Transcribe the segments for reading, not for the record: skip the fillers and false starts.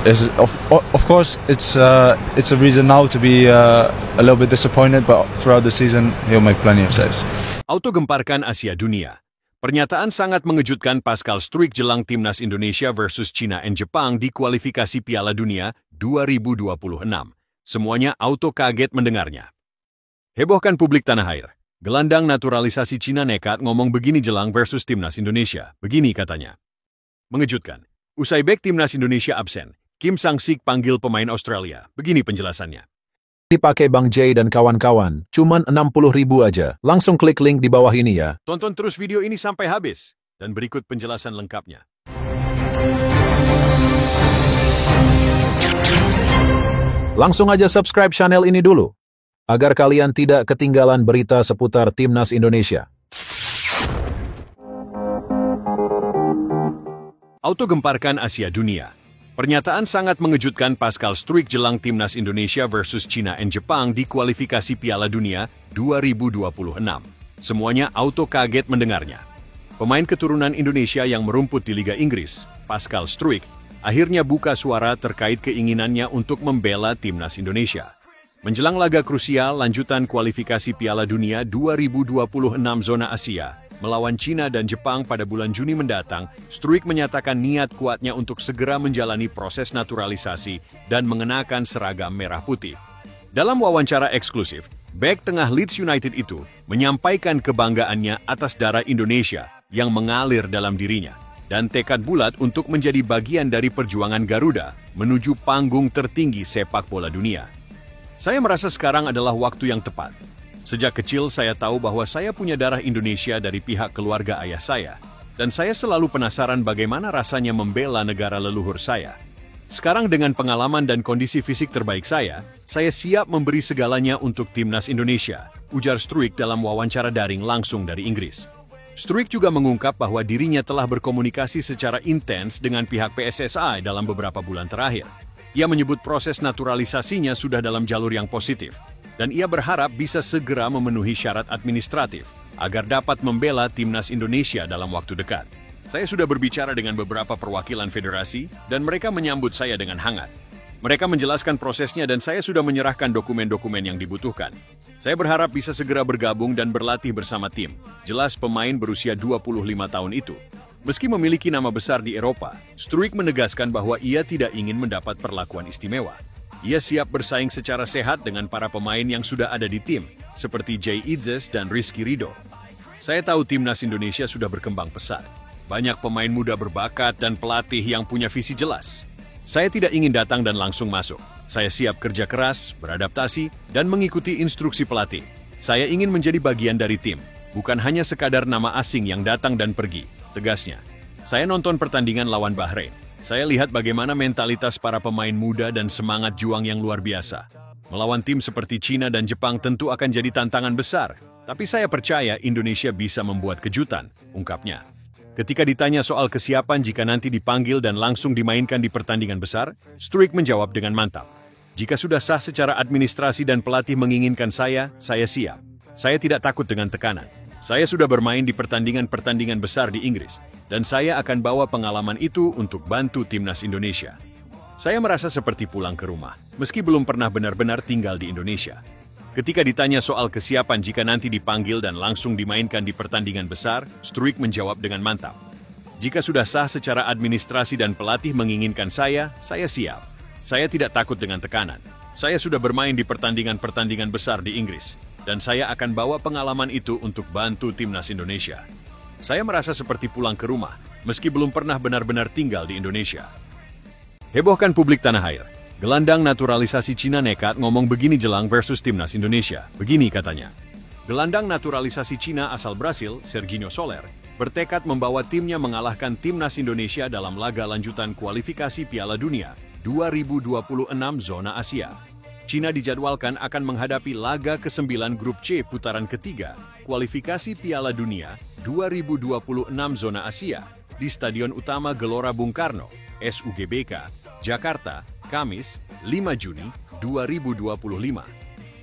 Of course, it's a reason now to be a little bit disappointed, but throughout the season, he'll make plenty of saves. Auto gemparkan Asia Dunia. Pernyataan sangat mengejutkan Pascal Struijk jelang timnas Indonesia versus China and Jepang di kualifikasi Piala Dunia 2026. Semuanya auto kaget mendengarnya. Hebohkan publik tanah air. Gelandang naturalisasi Cina nekat ngomong begini jelang versus timnas Indonesia. Begini katanya. Mengejutkan. Usai bek timnas Indonesia absen, Kim Sang-sik panggil pemain Australia. Begini penjelasannya. Dipakai Bang Jay dan kawan-kawan, cuman 60.000 aja. Langsung klik link di bawah ini ya. Tonton terus video ini sampai habis. Dan berikut penjelasan lengkapnya. Langsung aja subscribe channel ini dulu, agar kalian tidak ketinggalan berita seputar timnas Indonesia. Auto gemparkan Asia Dunia. Pernyataan sangat mengejutkan Pascal Struijk jelang timnas Indonesia versus China and Jepang di kualifikasi Piala Dunia 2026. Semuanya auto kaget mendengarnya. Pemain keturunan Indonesia yang merumput di Liga Inggris, Pascal Struijk, akhirnya buka suara terkait keinginannya untuk membela timnas Indonesia. Menjelang laga krusial lanjutan kualifikasi Piala Dunia 2026 zona Asia, melawan China dan Jepang pada bulan Juni mendatang, Struijk menyatakan niat kuatnya untuk segera menjalani proses naturalisasi dan mengenakan seragam merah putih. Dalam wawancara eksklusif, bek tengah Leeds United itu menyampaikan kebanggaannya atas darah Indonesia yang mengalir dalam dirinya dan tekad bulat untuk menjadi bagian dari perjuangan Garuda menuju panggung tertinggi sepak bola dunia. Saya merasa sekarang adalah waktu yang tepat. Sejak kecil saya tahu bahwa saya punya darah Indonesia dari pihak keluarga ayah saya, dan saya selalu penasaran bagaimana rasanya membela negara leluhur saya. Sekarang dengan pengalaman dan kondisi fisik terbaik saya siap memberi segalanya untuk timnas Indonesia, ujar Struijk dalam wawancara daring langsung dari Inggris. Struijk juga mengungkap bahwa dirinya telah berkomunikasi secara intens dengan pihak PSSI dalam beberapa bulan terakhir. Ia menyebut proses naturalisasinya sudah dalam jalur yang positif, dan ia berharap bisa segera memenuhi syarat administratif agar dapat membela timnas Indonesia dalam waktu dekat. Saya sudah berbicara dengan beberapa perwakilan federasi dan mereka menyambut saya dengan hangat. Mereka menjelaskan prosesnya dan saya sudah menyerahkan dokumen-dokumen yang dibutuhkan. Saya berharap bisa segera bergabung dan berlatih bersama tim. Jelas pemain berusia 25 tahun itu. Meski memiliki nama besar di Eropa, Struijk menegaskan bahwa ia tidak ingin mendapat perlakuan istimewa. Ia siap bersaing secara sehat dengan para pemain yang sudah ada di tim, seperti Jay Idzes dan Rizky Ridho. Saya tahu timnas Indonesia sudah berkembang pesat. Banyak pemain muda berbakat dan pelatih yang punya visi jelas. Saya tidak ingin datang dan langsung masuk. Saya siap kerja keras, beradaptasi, dan mengikuti instruksi pelatih. Saya ingin menjadi bagian dari tim, bukan hanya sekadar nama asing yang datang dan pergi, tegasnya. Saya nonton pertandingan lawan Bahrain. Saya lihat bagaimana mentalitas para pemain muda dan semangat juang yang luar biasa. Melawan tim seperti China dan Jepang tentu akan jadi tantangan besar, tapi saya percaya Indonesia bisa membuat kejutan, ungkapnya. Ketika ditanya soal kesiapan jika nanti dipanggil dan langsung dimainkan di pertandingan besar, Struijk menjawab dengan mantap. Jika sudah sah secara administrasi dan pelatih menginginkan saya siap. Saya tidak takut dengan tekanan. Saya sudah bermain di pertandingan-pertandingan besar di Inggris, dan saya akan bawa pengalaman itu untuk bantu timnas Indonesia. Saya merasa seperti pulang ke rumah, meski belum pernah benar-benar tinggal di Indonesia. Ketika ditanya soal kesiapan jika nanti dipanggil dan langsung dimainkan di pertandingan besar, Struijk menjawab dengan mantap. Jika sudah sah secara administrasi dan pelatih menginginkan saya siap. Saya tidak takut dengan tekanan. Saya sudah bermain di pertandingan-pertandingan besar di Inggris, dan saya akan bawa pengalaman itu untuk bantu timnas Indonesia. Saya merasa seperti pulang ke rumah, meski belum pernah benar-benar tinggal di Indonesia. Hebohkan publik tanah air. Gelandang naturalisasi Cina nekat ngomong begini jelang versus timnas Indonesia. Begini katanya. Gelandang naturalisasi Cina asal Brasil, Serginho Soler, bertekad membawa timnya mengalahkan timnas Indonesia dalam laga lanjutan kualifikasi Piala Dunia 2026 zona Asia. China dijadwalkan akan menghadapi laga ke-9 Grup C putaran ketiga kualifikasi Piala Dunia 2026 zona Asia di Stadion Utama Gelora Bung Karno, SUGBK, Jakarta, Kamis, 5 Juni 2025.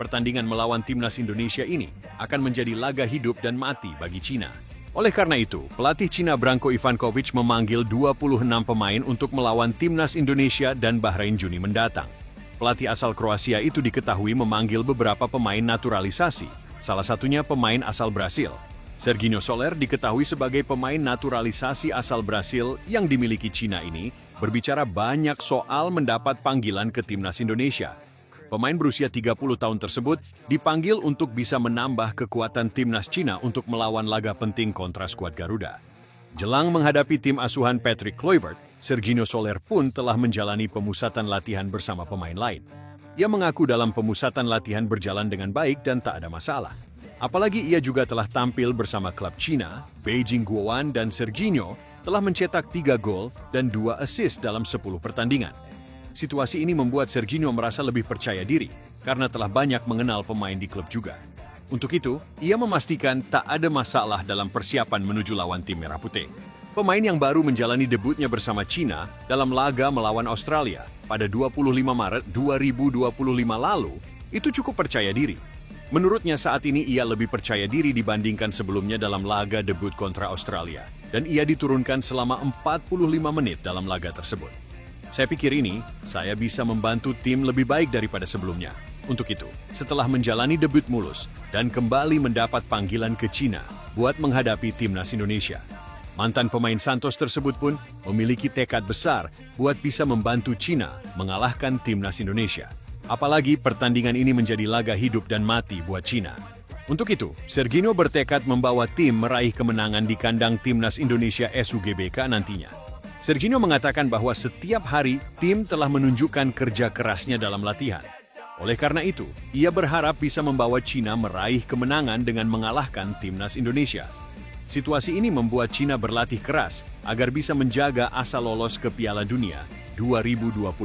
Pertandingan melawan timnas Indonesia ini akan menjadi laga hidup dan mati bagi China. Oleh karena itu, pelatih Cina Branko Ivankovic memanggil 26 pemain untuk melawan timnas Indonesia dan Bahrain Juni mendatang. Pelatih asal Kroasia itu diketahui memanggil beberapa pemain naturalisasi, salah satunya pemain asal Brasil. Serginho Soler diketahui sebagai pemain naturalisasi asal Brasil yang dimiliki Cina ini, berbicara banyak soal mendapat panggilan ke timnas Indonesia. Pemain berusia 30 tahun tersebut dipanggil untuk bisa menambah kekuatan timnas Cina untuk melawan laga penting kontra skuad Garuda. Jelang menghadapi tim asuhan Patrick Kluivert, Serginho Soler pun telah menjalani pemusatan latihan bersama pemain lain. Ia mengaku dalam pemusatan latihan berjalan dengan baik dan tak ada masalah. Apalagi ia juga telah tampil bersama klub Cina, Beijing Guoan dan Serginho telah mencetak 3 gol dan 2 assist dalam 10 pertandingan. Situasi ini membuat Serginho merasa lebih percaya diri karena telah banyak mengenal pemain di klub juga. Untuk itu, ia memastikan tak ada masalah dalam persiapan menuju lawan tim Merah Putih. Pemain yang baru menjalani debutnya bersama Cina dalam laga melawan Australia pada 25 Maret 2025 lalu itu cukup percaya diri. Menurutnya saat ini ia lebih percaya diri dibandingkan sebelumnya dalam laga debut kontra Australia, dan ia diturunkan selama 45 menit dalam laga tersebut. Saya pikir saya bisa membantu tim lebih baik daripada sebelumnya. Untuk itu, setelah menjalani debut mulus dan kembali mendapat panggilan ke Cina buat menghadapi timnas Indonesia, mantan pemain Santos tersebut pun memiliki tekad besar buat bisa membantu Cina mengalahkan timnas Indonesia. Apalagi pertandingan ini menjadi laga hidup dan mati buat Cina. Untuk itu, Serginho bertekad membawa tim meraih kemenangan di kandang timnas Indonesia SUGBK nantinya. Serginho mengatakan bahwa setiap hari tim telah menunjukkan kerja kerasnya dalam latihan. Oleh karena itu, ia berharap bisa membawa Cina meraih kemenangan dengan mengalahkan timnas Indonesia. Situasi ini membuat Cina berlatih keras agar bisa menjaga asa lolos ke Piala Dunia 2026.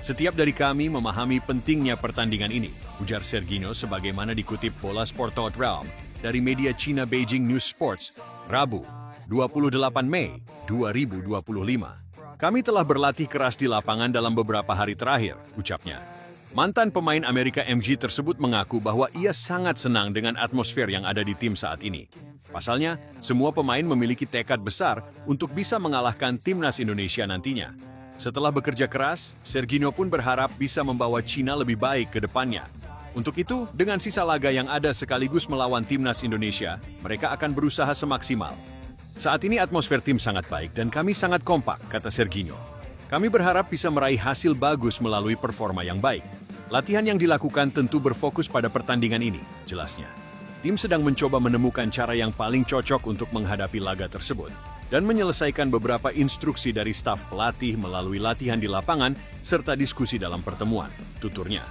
Setiap dari kami memahami pentingnya pertandingan ini, ujar Serginho sebagaimana dikutip Bola Sport.realm dari media Cina Beijing News Sports, Rabu, 28 Mei 2025. Kami telah berlatih keras di lapangan dalam beberapa hari terakhir, ucapnya. Mantan pemain Amerika MG tersebut mengaku bahwa ia sangat senang dengan atmosfer yang ada di tim saat ini. Pasalnya, semua pemain memiliki tekad besar untuk bisa mengalahkan timnas Indonesia nantinya. Setelah bekerja keras, Serginho pun berharap bisa membawa Cina lebih baik ke depannya. Untuk itu, dengan sisa laga yang ada sekaligus melawan timnas Indonesia, mereka akan berusaha semaksimal. Saat ini atmosfer tim sangat baik dan kami sangat kompak, kata Serginho. Kami berharap bisa meraih hasil bagus melalui performa yang baik. Latihan yang dilakukan tentu berfokus pada pertandingan ini, jelasnya. Tim sedang mencoba menemukan cara yang paling cocok untuk menghadapi laga tersebut dan menyelesaikan beberapa instruksi dari staf pelatih melalui latihan di lapangan serta diskusi dalam pertemuan, tuturnya.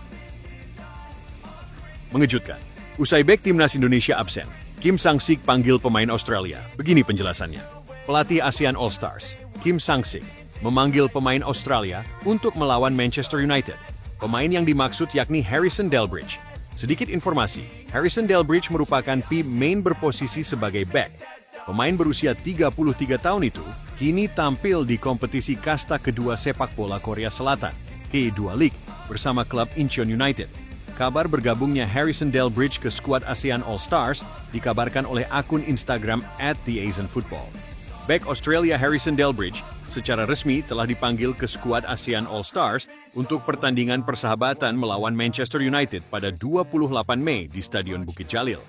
Mengejutkan, usai bek timnas Indonesia absen, Kim Sang-sik panggil pemain Australia. Begini penjelasannya. Pelatih ASEAN All-Stars, Kim Sang-sik, memanggil pemain Australia untuk melawan Manchester United. Pemain yang dimaksud yakni Harrison Delbridge. Sedikit informasi, Harrison Delbridge merupakan pemain berposisi sebagai bek. Pemain berusia 33 tahun itu kini tampil di kompetisi kasta kedua sepak bola Korea Selatan, K2 League, bersama klub Incheon United. Kabar bergabungnya Harrison Delbridge ke skuad ASEAN All-Stars dikabarkan oleh akun Instagram @theasianfootball. Bek Australia Harrison Delbridge secara resmi telah dipanggil ke skuad ASEAN All-Stars untuk pertandingan persahabatan melawan Manchester United pada 28 Mei di Stadion Bukit Jalil.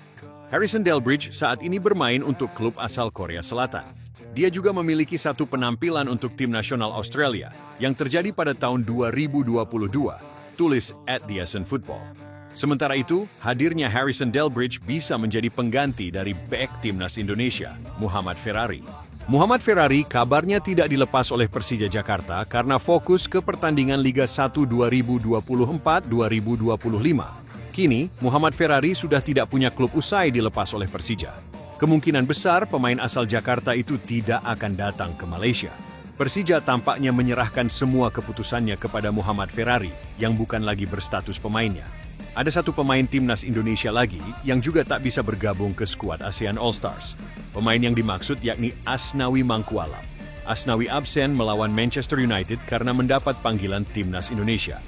Harrison Delbridge saat ini bermain untuk klub asal Korea Selatan. Dia juga memiliki satu penampilan untuk tim nasional Australia yang terjadi pada tahun 2022, tulis @theasianfootball. Sementara itu, hadirnya Harrison Delbridge bisa menjadi pengganti dari bek timnas Indonesia, Muhammad Ferrari. Muhammad Ferrari kabarnya tidak dilepas oleh Persija Jakarta karena fokus ke pertandingan Liga 1 2024-2025. Kini, Muhammad Ferrari sudah tidak punya klub usai dilepas oleh Persija. Kemungkinan besar pemain asal Jakarta itu tidak akan datang ke Malaysia. Persija tampaknya menyerahkan semua keputusannya kepada Muhammad Ferrari yang bukan lagi berstatus pemainnya. Ada satu pemain timnas Indonesia lagi yang juga tak bisa bergabung ke skuad ASEAN All-Stars. Pemain yang dimaksud yakni Asnawi Mangkualam. Asnawi absen melawan Manchester United karena mendapat panggilan timnas Indonesia.